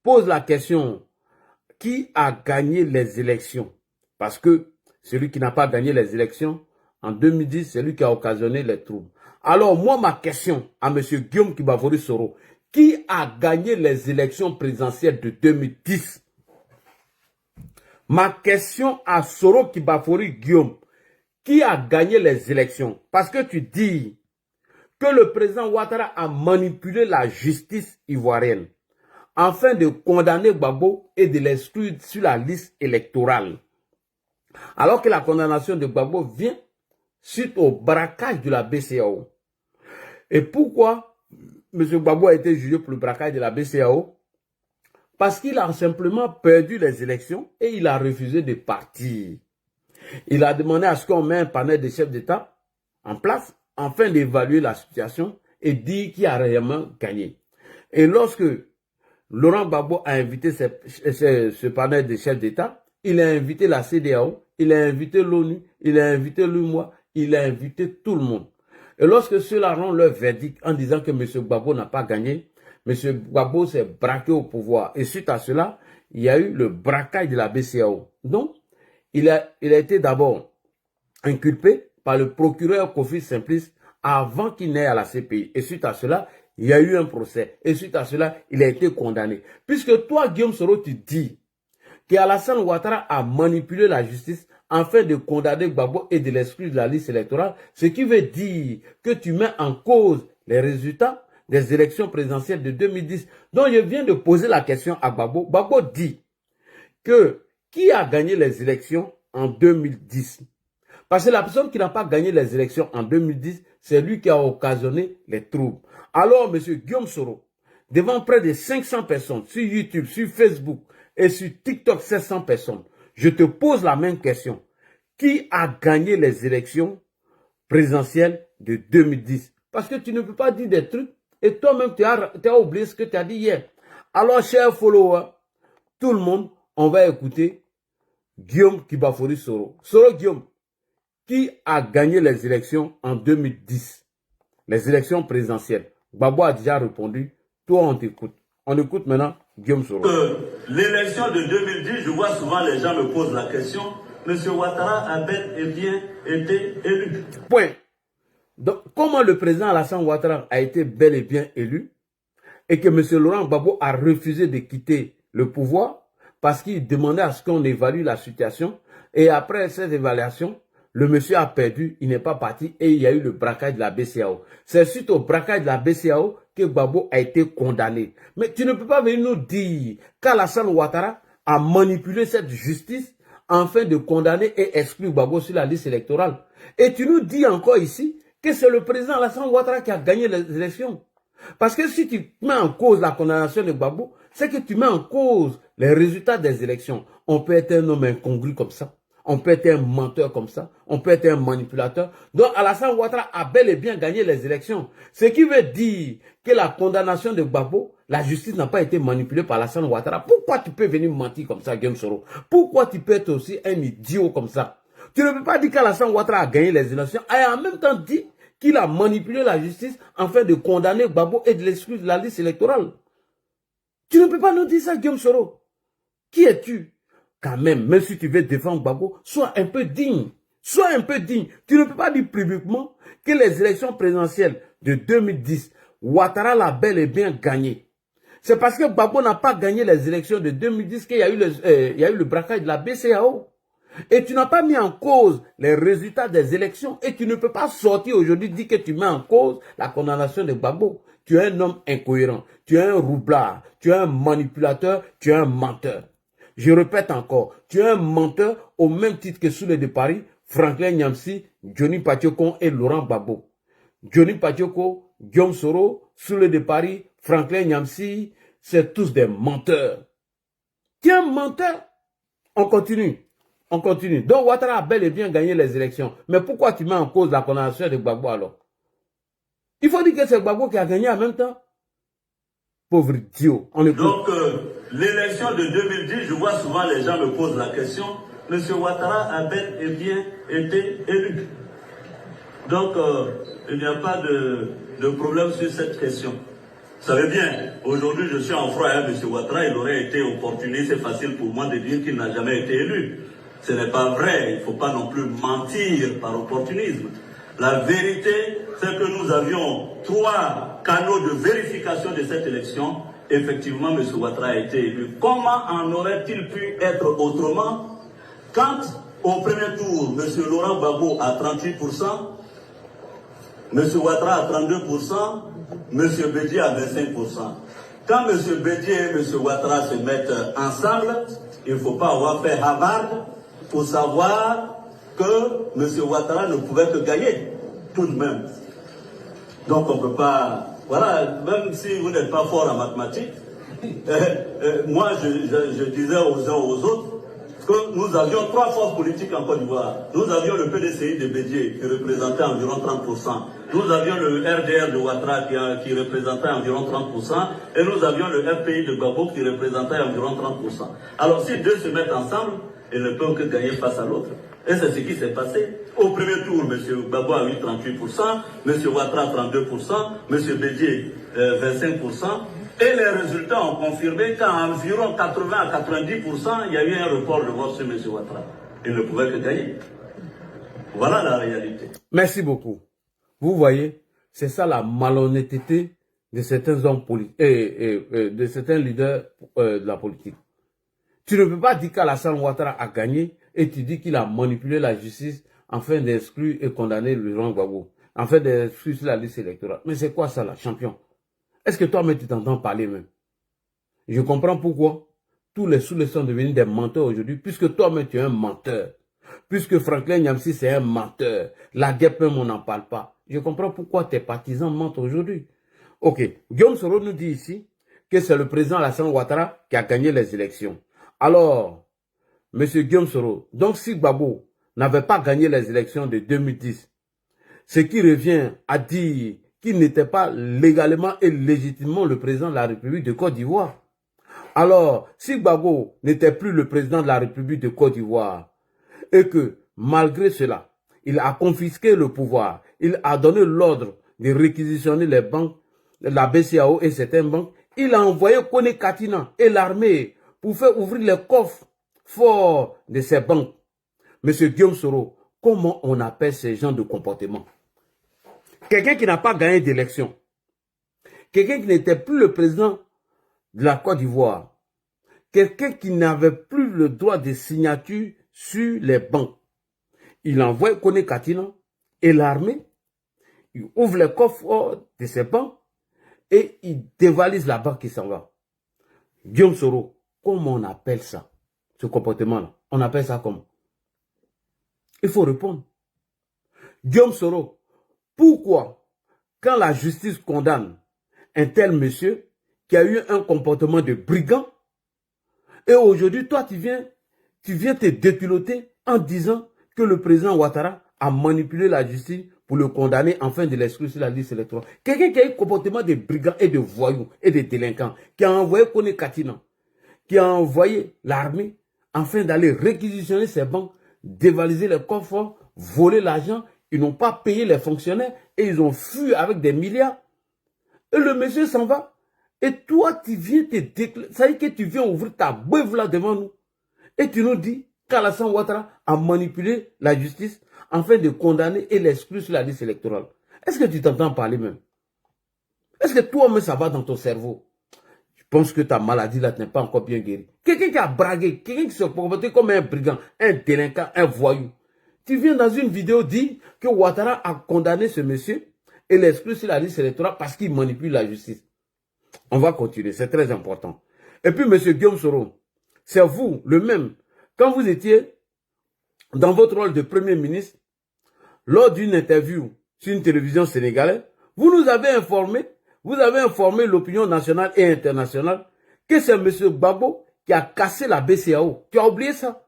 pose la question, qui a gagné les élections? Parce que celui qui n'a pas gagné les élections en 2010, c'est lui qui a occasionné les troubles. Alors moi, ma question à M. Guillaume Kibafori Soro, qui a gagné les élections présidentielles de 2010? Ma question à Soro Kibafori Guillaume, qui a gagné les élections? Parce que tu dis que le président Ouattara a manipulé la justice ivoirienne afin de condamner Gbagbo et de l'exclure sur la liste électorale. Alors que la condamnation de Gbagbo vient suite au braquage de la BCEAO. Et pourquoi M. Gbagbo a été jugé pour le braquage de la BCEAO? Parce qu'il a simplement perdu les élections et il a refusé de partir. Il a demandé à ce qu'on mette un panel de chefs d'État en place afin d'évaluer la situation et dire qui a réellement gagné. Et lorsque Laurent Gbagbo a invité ce panel de chefs d'État, il a invité la CEDEAO, il a invité l'ONU, il a invité l'UMOA, il a invité tout le monde. Et lorsque ceux-là rendent leur verdict en disant que M. Gbagbo n'a pas gagné, M. Gbagbo s'est braqué au pouvoir. Et suite à cela, il y a eu le braquage de la BCEAO. Donc, il a été d'abord inculpé par le procureur Kofi Simplice avant qu'il n'aille à la CPI. Et suite à cela, il y a eu un procès. Et suite à cela, il a été condamné. Puisque toi, Guillaume Soro, tu dis qu'Alassane Ouattara a manipulé la justice afin de condamner Gbagbo et de l'exclure de la liste électorale, ce qui veut dire que tu mets en cause les résultats des élections présidentielles de 2010. Donc, je viens de poser la question à Gbagbo. Gbagbo dit que qui a gagné les élections en 2010? Parce que la personne qui n'a pas gagné les élections en 2010, c'est lui qui a occasionné les troubles. Alors, M. Guillaume Soro, devant près de 500 personnes sur YouTube, sur Facebook et sur TikTok, 700 personnes, je te pose la même question. Qui a gagné les élections présidentielles de 2010? Parce que tu ne peux pas dire des trucs et toi-même, tu as oublié ce que tu as dit hier. Alors, chers followers, tout le monde, on va écouter Guillaume Kibafori Soro. Soro Guillaume, qui a gagné les élections en 2010? Les élections présidentielles. Gbagbo a déjà répondu. Toi, on t'écoute. On écoute maintenant Guillaume Soro. L'élection de 2010, je vois souvent les gens me posent la question. M. Ouattara a bel et bien été élu. Point. Donc, comment le président Alassane Ouattara a été bel et bien élu et que M. Laurent Gbagbo a refusé de quitter le pouvoir parce qu'il demandait à ce qu'on évalue la situation et après cette évaluation, le monsieur a perdu, il n'est pas parti et il y a eu le braquage de la BCEAO. C'est suite au braquage de la BCEAO que Gbagbo a été condamné. Mais tu ne peux pas venir nous dire qu'Alassane Ouattara a manipulé cette justice afin de condamner et exclure Gbagbo sur la liste électorale. Et tu nous dis encore ici que c'est le président Alassane Ouattara qui a gagné les élections. Parce que si tu mets en cause la condamnation de Gbagbo, c'est que tu mets en cause les résultats des élections. On peut être un homme incongru comme ça. On peut être un menteur comme ça. On peut être un manipulateur. Donc Alassane Ouattara a bel et bien gagné les élections. Ce qui veut dire que la condamnation de Gbagbo, la justice n'a pas été manipulée par Alassane Ouattara. Pourquoi tu peux venir mentir comme ça, Guillaume Soro? Pourquoi tu peux être aussi un idiot comme ça? Tu ne peux pas dire qu'Alassane Ouattara a gagné les élections et en même temps dire qu'il a manipulé la justice afin de condamner Gbagbo et de l'exclure de la liste électorale. Tu ne peux pas nous dire ça, Guillaume Soro. Qui es-tu? Quand même si tu veux défendre Gbagbo, sois un peu digne. Sois un peu digne. Tu ne peux pas dire publiquement que les élections présidentielles de 2010, Ouattara l'a bel et bien gagné. C'est parce que Gbagbo n'a pas gagné les élections de 2010 qu'il y a eu le braquage de la BCEAO. Et tu n'as pas mis en cause les résultats des élections. Et tu ne peux pas sortir aujourd'hui dire que tu mets en cause la condamnation de Gbagbo. Tu es un homme incohérent. Tu es un roublard. Tu es un manipulateur. Tu es un menteur. Je répète encore, tu es un menteur au même titre que Soulé de Paris, Franklin Nyamsi, Johnny Patioko et Laurent Gbagbo. Johnny Patioko, Guillaume Soro, Soulé de Paris, Franklin Nyamsi, c'est tous des menteurs. Tu es un menteur. On continue. On continue. Donc Ouattara a bel et bien gagné les élections. Mais pourquoi tu mets en cause la condamnation de Gbagbo alors? Il faut dire que c'est Gbagbo qui a gagné en même temps. Pauvre idiot. Donc, l'élection de 2010, je vois souvent les gens me posent la question. M. Ouattara a bel et bien été élu. Donc, il n'y a pas de problème sur cette question. Vous savez bien, aujourd'hui je suis en froid à M. Ouattara, il aurait été opportuniste, c'est facile pour moi de dire qu'il n'a jamais été élu. Ce n'est pas vrai, il ne faut pas non plus mentir par opportunisme. La vérité, c'est que nous avions 3 canaux de vérification de cette élection. Effectivement, M. Ouattara a été élu. Comment en aurait-il pu être autrement quand, au premier tour, M. Laurent Gbagbo a 38%, M. Ouattara a 32%, M. Bédié a 25%. Quand M. Bédié et M. Ouattara se mettent ensemble, il ne faut pas avoir fait Harvard pour savoir que M. Ouattara ne pouvait que gagner, tout de même. Donc on ne peut pas... Voilà, même si vous n'êtes pas fort en mathématiques, moi je disais aux uns aux autres que nous avions 3 forces politiques en Côte d'Ivoire. Nous avions le PDCI de Bédié qui représentait environ 30%. Nous avions le RDR de Ouattara qui représentait environ 30%. Et nous avions le FPI de Gbagbo qui représentait environ 30%. Alors si deux se mettent ensemble, ils ne peuvent que gagner face à l'autre. Et c'est ce qui s'est passé. Au premier tour, M. Gbagbo a eu 38%, M. Ouattara 32%, M. Bédié 25%. Et les résultats ont confirmé qu'à environ 80 à 90%, il y a eu un report de vote sur M. Ouattara. Il ne pouvait que gagner. Voilà la réalité. Merci beaucoup. Vous voyez, c'est ça la malhonnêteté de certains hommes politiques de certains leaders de la politique. Tu ne peux pas dire qu'Alassane Ouattara a gagné et tu dis qu'il a manipulé la justice afin d'exclure et condamner Laurent Gbagbo, afin d'exclure sur la liste électorale. Mais c'est quoi ça là, champion? Est-ce que toi-même tu t'entends parler même? Je comprends pourquoi tous les sous-les sont devenus des menteurs aujourd'hui, puisque toi-même tu es un menteur. Puisque Franklin Nyamsi c'est un menteur. La guerre même on n'en parle pas. Je comprends pourquoi tes partisans mentent aujourd'hui. Ok, Guillaume Soro nous dit ici que c'est le président Alassane Ouattara qui a gagné les élections. Alors, M. Guillaume Soro, donc si Gbagbo n'avait pas gagné les élections de 2010, ce qui revient à dire qu'il n'était pas légalement et légitimement le président de la République de Côte d'Ivoire. Alors, si Gbagbo n'était plus le président de la République de Côte d'Ivoire, et que, malgré cela, il a confisqué le pouvoir, il a donné l'ordre de réquisitionner les banques, la BCAO et certaines banques, il a envoyé Kone Katina et l'armée pour faire ouvrir les coffres forts de ces banques. Monsieur Guillaume Soro, comment on appelle ces gens de comportement? Quelqu'un qui n'a pas gagné d'élection, quelqu'un qui n'était plus le président de la Côte d'Ivoire, quelqu'un qui n'avait plus le droit de signature sur les banques. Il envoie Kone Katina et l'armée, il ouvre les coffres de ces banques et il dévalise la banque qui s'en va. Guillaume Soro, comment on appelle ça, ce comportement-là? On appelle ça comment? Il faut répondre. Guillaume Soro, pourquoi, quand la justice condamne un tel monsieur qui a eu un comportement de brigand, et aujourd'hui, toi, tu viens te dépiloter en disant que le président Ouattara a manipulé la justice pour le condamner afin de l'exclure sur la liste électorale. Quelqu'un qui a eu un comportement de brigand et de voyous et de délinquants, qui a envoyé Kone Katina, qui a envoyé l'armée afin d'aller réquisitionner ses banques, dévaliser les coffres, voler l'argent. Ils n'ont pas payé les fonctionnaires et ils ont fui avec des milliards. Et le monsieur s'en va. Et toi, tu viens te déclarer. Ça veut dire que tu viens ouvrir ta beuve là devant nous. Et tu nous dis qu'Alassane Ouattara a manipulé la justice afin de condamner et l'exclure sur la liste électorale. Est-ce que tu t'entends parler même? Est-ce que toi-même ça va dans ton cerveau? Je pense que ta maladie là n'est pas encore bien guérie. Quelqu'un qui a bragué, quelqu'un qui se comportait comme un brigand, un délinquant, un voyou. Tu viens dans une vidéo dire que Ouattara a condamné ce monsieur et l'exclut sur la liste électorale parce qu'il manipule la justice. On va continuer, c'est très important. Et puis, M. Guillaume Soro, c'est vous, le même, quand vous étiez dans votre rôle de Premier ministre, lors d'une interview sur une télévision sénégalaise, vous nous avez informé, l'opinion nationale et internationale que c'est M. Gbagbo qui a cassé la BCAO. Tu as oublié ça?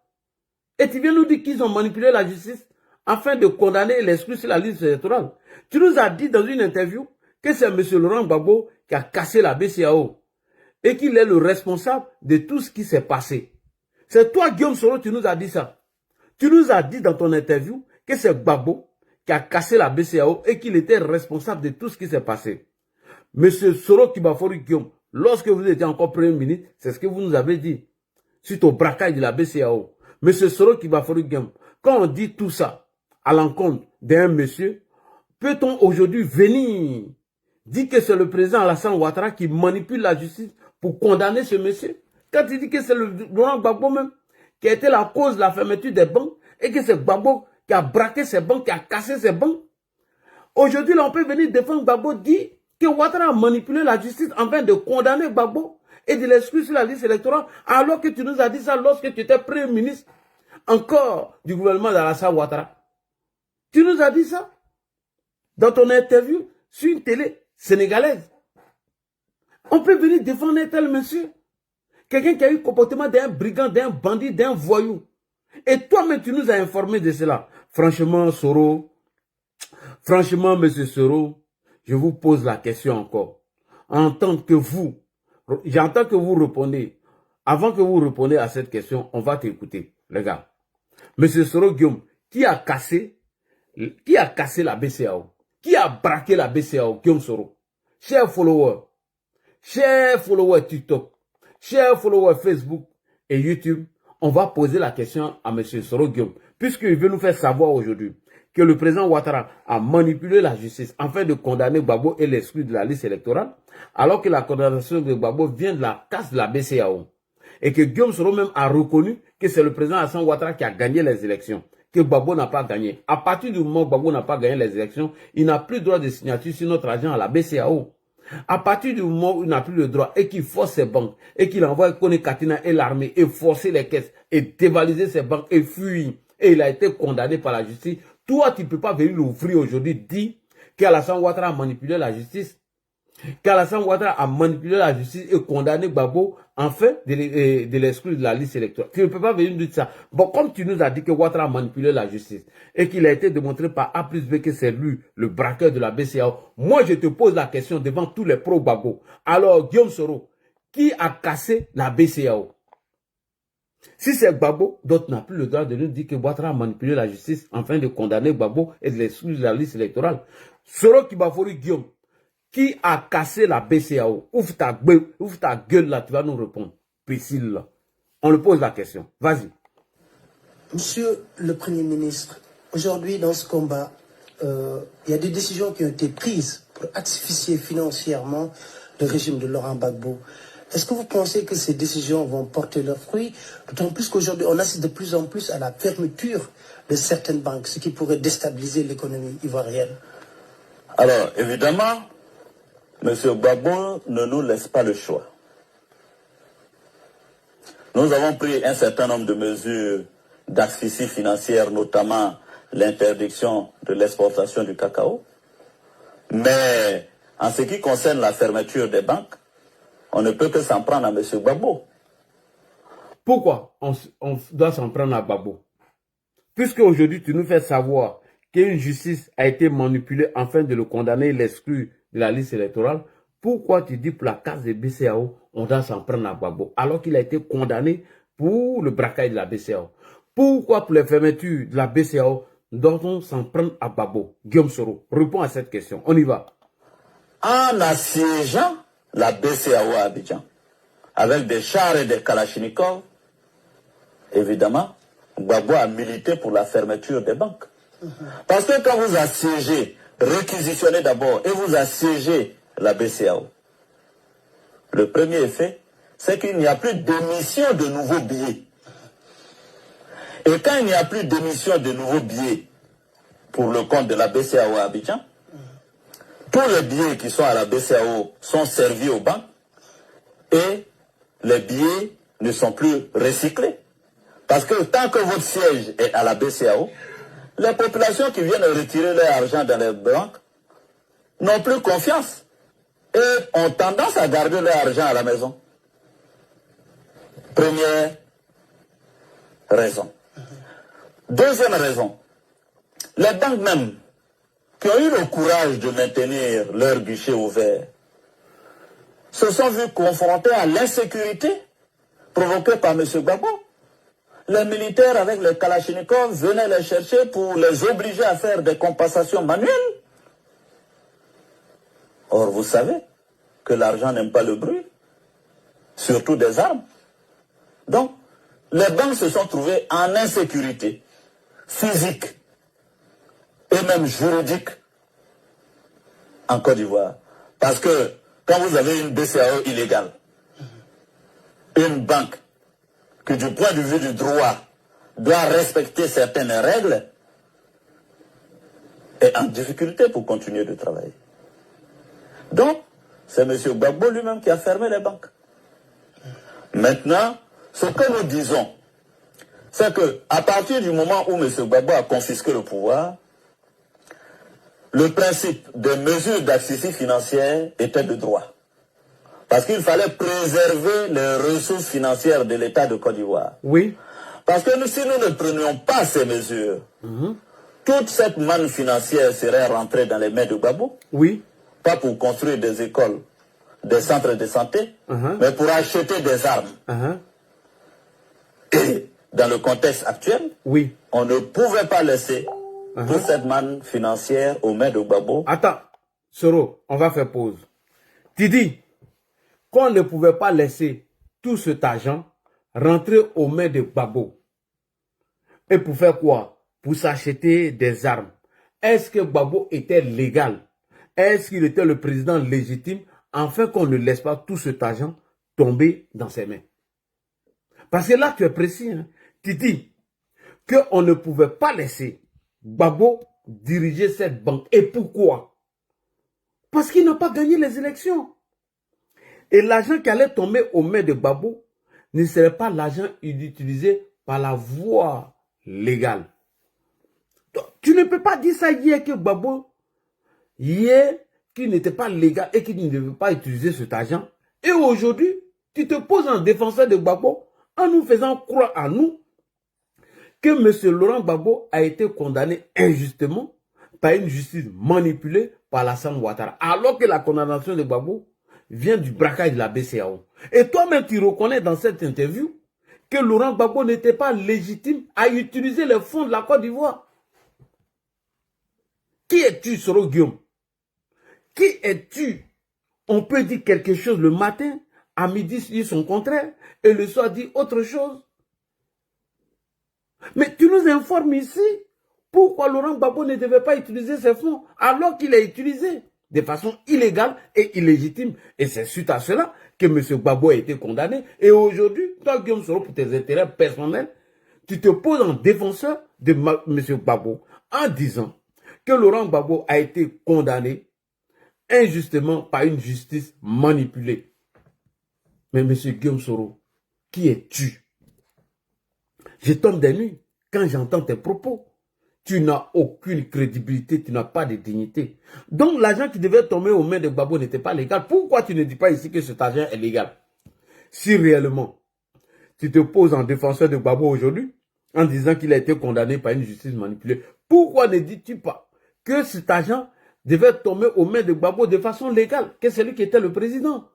Et tu viens nous dire qu'ils ont manipulé la justice afin de condamner et l'exclure sur la liste électorale. Tu nous as dit dans une interview que c'est M. Laurent Gbagbo qui a cassé la BCAO et qu'il est le responsable de tout ce qui s'est passé. C'est toi, Guillaume Soro, tu nous as dit ça. Tu nous as dit dans ton interview que c'est Gbagbo qui a cassé la BCAO et qu'il était responsable de tout ce qui s'est passé. Monsieur Soro Kibafory Guillaume, lorsque vous étiez encore Premier ministre, c'est ce que vous nous avez dit, suite au braquage de la BCAO. Monsieur Soro Kibafory Guillaume, quand on dit tout ça à l'encontre d'un monsieur, peut-on aujourd'hui venir dire que c'est le président Alassane Ouattara qui manipule la justice pour condamner ce monsieur? Quand il dit que c'est le Laurent Gbagbo même qui a été la cause de la fermeture des banques et que c'est Gbagbo qui a braqué ces banques, qui a cassé ces banques. Aujourd'hui, là, on peut venir défendre Gbagbo, dire que Ouattara a manipulé la justice afin de condamner Gbagbo et de l'exclure sur la liste électorale, alors que tu nous as dit ça lorsque tu étais Premier ministre encore du gouvernement d'Alassane Ouattara. Tu nous as dit ça dans ton interview sur une télé sénégalaise. On peut venir défendre un tel monsieur. Quelqu'un qui a eu le comportement d'un brigand, d'un bandit, d'un voyou. Et toi-même, tu nous as informé de cela. Franchement, Soro, franchement, monsieur Soro, je vous pose la question encore. En tant que vous, j'entends que vous répondez. Avant que vous répondiez à cette question, on va t'écouter, les gars. Monsieur Soro Guillaume, qui a cassé la BCAO? Qui a braqué la BCAO? Guillaume Soro. Chers followers TikTok, chers followers Facebook et YouTube, on va poser la question à monsieur Soro Guillaume, puisqu'il veut nous faire savoir aujourd'hui que le président Ouattara a manipulé la justice afin de condamner Gbagbo et l'exclure de la liste électorale, alors que la condamnation de Gbagbo vient de la casse de la BCAO. Et que Guillaume Soro même a reconnu que c'est le président Alassane Ouattara qui a gagné les élections, que Gbagbo n'a pas gagné. À partir du moment où Gbagbo n'a pas gagné les élections, il n'a plus droit de signature sur notre argent à la BCAO. À partir du moment où il n'a plus le droit et qu'il force ses banques et qu'il envoie Kone Katina et l'armée et forcer les caisses et dévaliser ses banques et fuir, et il a été condamné par la justice, toi tu ne peux pas venir l'ouvrir aujourd'hui, dire qu'Alassane Ouattara a manipulé la justice, qu'Alassane Ouattara a manipulé la justice et condamné Gbagbo afin de l'exclure de la liste électorale. Tu ne peux pas venir dire ça. Bon, comme tu nous as dit que Ouattara a manipulé la justice et qu'il a été démontré par A plus B que c'est lui, le braqueur de la BCAO, moi je te pose la question devant tous les pro-Gbagbo. Alors, Guillaume Soro, qui a cassé la BCAO? Si c'est Gbagbo, d'autres n'ont plus le droit de nous dire que Ouattara a manipulé la justice afin de condamner Gbagbo et de l'exclure de la liste électorale. Soro Kibafory Guillaume, qui a cassé la BCAO? Ouvre ta gueule là, tu vas nous répondre. Priscille là. On le pose la question. Vas-y. Monsieur le Premier ministre, aujourd'hui dans ce combat, il y a des décisions qui ont été prises pour asphyxier financièrement le régime de Laurent Gbagbo. Est-ce que vous pensez que ces décisions vont porter leurs fruits? D'autant plus qu'aujourd'hui, on assiste de plus en plus à la fermeture de certaines banques, ce qui pourrait déstabiliser l'économie ivoirienne. Alors, évidemment, M. Gbagbo ne nous laisse pas le choix. Nous avons pris un certain nombre de mesures d'asphyxie financière, notamment l'interdiction de l'exportation du cacao. Mais en ce qui concerne la fermeture des banques, on ne peut que s'en prendre à M. Gbagbo. Pourquoi on doit s'en prendre à Gbagbo? Puisque aujourd'hui tu nous fais savoir qu'une justice a été manipulée afin de le condamner et l'exclure de la liste électorale, pourquoi tu dis pour la casse des BCAO, on doit s'en prendre à Gbagbo, alors qu'il a été condamné pour le braquage de la BCAO? Pourquoi pour les fermetures de la BCAO, doit-on s'en prendre à Gbagbo? Guillaume Soro, réponds à cette question. On y va. En assiégeant la BCAO à Abidjan, avec des chars et des kalachnikovs, évidemment, Gbagbo a milité pour la fermeture des banques. Parce que quand vous assiégez, réquisitionnez d'abord et vous assiégez la BCAO, le premier effet, c'est qu'il n'y a plus d'émission de nouveaux billets. Et quand il n'y a plus d'émission de nouveaux billets pour le compte de la BCAO à Abidjan, tous les billets qui sont à la BCAO sont servis aux banques et les billets ne sont plus recyclés. Parce que tant que votre siège est à la BCAO, les populations qui viennent retirer leur argent dans les banques n'ont plus confiance et ont tendance à garder leur argent à la maison. Première raison. Deuxième raison, les banques même qui ont eu le courage de maintenir leur guichet ouvert se sont vus confrontés à l'insécurité provoquée par M. Gbagbo. Les militaires avec les kalachnikovs venaient les chercher pour les obliger à faire des compensations manuelles. Or, vous savez que l'argent n'aime pas le bruit, surtout des armes. Donc, les banques se sont trouvées en insécurité physique et même juridique en Côte d'Ivoire. Parce que quand vous avez une BCAO illégale, une banque qui du point de vue du droit doit respecter certaines règles, est en difficulté pour continuer de travailler. Donc, c'est M. Gbagbo lui-même qui a fermé les banques. Maintenant, ce que nous disons, c'est qu'à partir du moment où M. Gbagbo a confisqué le pouvoir, le principe des mesures d'asphyxie financière était de droit. Parce qu'il fallait préserver les ressources financières de l'État de Côte d'Ivoire. Oui. Parce que si nous ne prenions pas ces mesures, toute cette manne financière serait rentrée dans les mains de Gbagbo. Oui. Pas pour construire des écoles, des centres de santé, mais pour acheter des armes. Et dans le contexte actuel, oui, on ne pouvait pas laisser toute cette manne financière aux mains de Gbagbo. Attends, Soro, on va faire pause. Tu dis qu'on ne pouvait pas laisser tout cet argent rentrer aux mains de Gbagbo. Et pour faire quoi? Pour s'acheter des armes. Est-ce que Gbagbo était légal? Est-ce qu'il était le président légitime afin qu'on ne laisse pas tout cet argent tomber dans ses mains? Parce que là, tu es précis. Hein? Tu dis qu'on ne pouvait pas laisser Gbagbo diriger cette banque. Et pourquoi? Parce qu'il n'a pas gagné les élections. Et l'argent qui allait tomber aux mains de Gbagbo ne serait pas l'argent utilisé par la voie légale. Donc, tu ne peux pas dire ça hier que Gbagbo, hier, qui n'était pas légal et qui ne devait pas utiliser cet argent. Et aujourd'hui, tu te poses en défenseur de Gbagbo en nous faisant croire à nous que M. Laurent Gbagbo a été condamné injustement par une justice manipulée par Alassane Ouattara. Alors que la condamnation de Gbagbo vient du braquage de la BCAO. Et toi-même, tu reconnais dans cette interview que Laurent Gbagbo n'était pas légitime à utiliser les fonds de la Côte d'Ivoire. Qui es-tu, Soro Guillaume? Qui es-tu? On peut dire quelque chose le matin, à midi dire son contraire, et le soir dire autre chose. Mais tu nous informes ici pourquoi Laurent Gbagbo ne devait pas utiliser ses fonds alors qu'il a utilisé de façon illégale et illégitime. Et c'est suite à cela que M. Gbagbo a été condamné. Et aujourd'hui, toi, Guillaume Soro, pour tes intérêts personnels, tu te poses en défenseur de M. Gbagbo en disant que Laurent Gbagbo a été condamné injustement par une justice manipulée. Mais M. Guillaume Soro, qui es-tu? Je tombe des nuits quand j'entends tes propos. Tu n'as aucune crédibilité, tu n'as pas de dignité. Donc l'argent qui devait tomber aux mains de Gbagbo n'était pas légal. Pourquoi tu ne dis pas ici que cet argent est légal? Si réellement tu te poses en défenseur de Gbagbo aujourd'hui, en disant qu'il a été condamné par une justice manipulée, pourquoi ne dis-tu pas que cet argent devait tomber aux mains de Gbagbo de façon légale, que c'est lui qui était le président?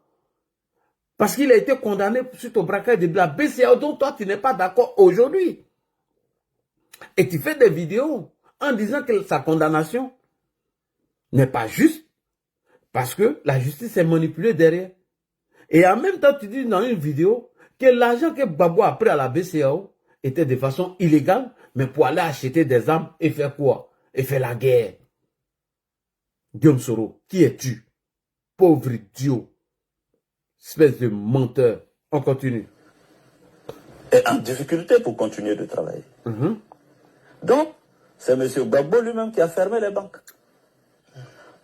Parce qu'il a été condamné suite au braquage de la BCAO dont toi tu n'es pas d'accord aujourd'hui. Et tu fais des vidéos en disant que sa condamnation n'est pas juste parce que la justice est manipulée derrière. Et en même temps, tu dis dans une vidéo que l'argent que Gbagbo a pris à la BCAO était de façon illégale, mais pour aller acheter des armes et faire quoi? Et faire la guerre. Guillaume Soro, qui es-tu? Pauvre idiot. Espèce de menteur. On continue. Est en difficulté pour continuer de travailler. Donc, c'est M. Gbagbo lui-même qui a fermé les banques.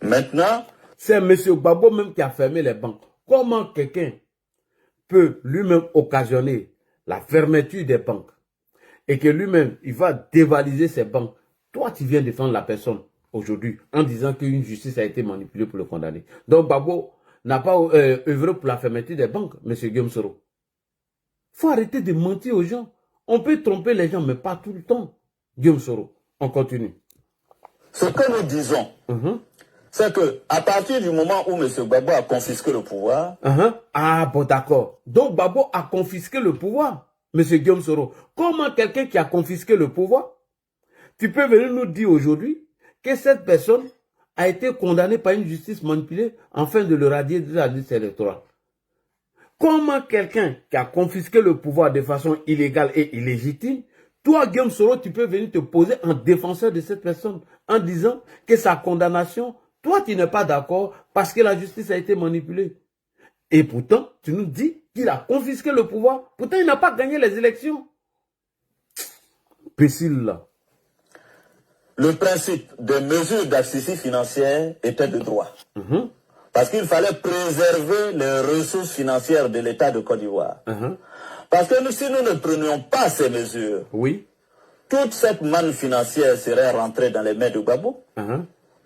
Maintenant, c'est M. Gbagbo même qui a fermé les banques. Comment quelqu'un peut lui-même occasionner la fermeture des banques et que lui-même, il va dévaliser ces banques? Toi, tu viens défendre la personne aujourd'hui en disant qu'une justice a été manipulée pour le condamner. Donc, Gbagbo n'a pas œuvré pour la fermeture des banques, M. Guillaume Soro. Il faut arrêter de mentir aux gens. On peut tromper les gens, mais pas tout le temps. Guillaume Soro, on continue. Ce que nous disons, c'est qu'à partir du moment où M. Gbagbo a confisqué le pouvoir... Ah bon, d'accord. Donc Gbagbo a confisqué le pouvoir, M. Guillaume Soro. Comment quelqu'un qui a confisqué le pouvoir, tu peux venir nous dire aujourd'hui que cette personne a été condamné par une justice manipulée afin de le radier de la liste électorale. Comment quelqu'un qui a confisqué le pouvoir de façon illégale et illégitime, toi, Guillaume Soro, tu peux venir te poser en défenseur de cette personne en disant que sa condamnation, toi, tu n'es pas d'accord parce que la justice a été manipulée. Et pourtant, tu nous dis qu'il a confisqué le pouvoir. Pourtant, il n'a pas gagné les élections. Pécile, là. Le principe des mesures d'asphyxie financière était de droit. Parce qu'il fallait préserver les ressources financières de l'État de Côte d'Ivoire. Parce que si nous ne prenions pas ces mesures, oui, toute cette manne financière serait rentrée dans les mains de Gbagbo.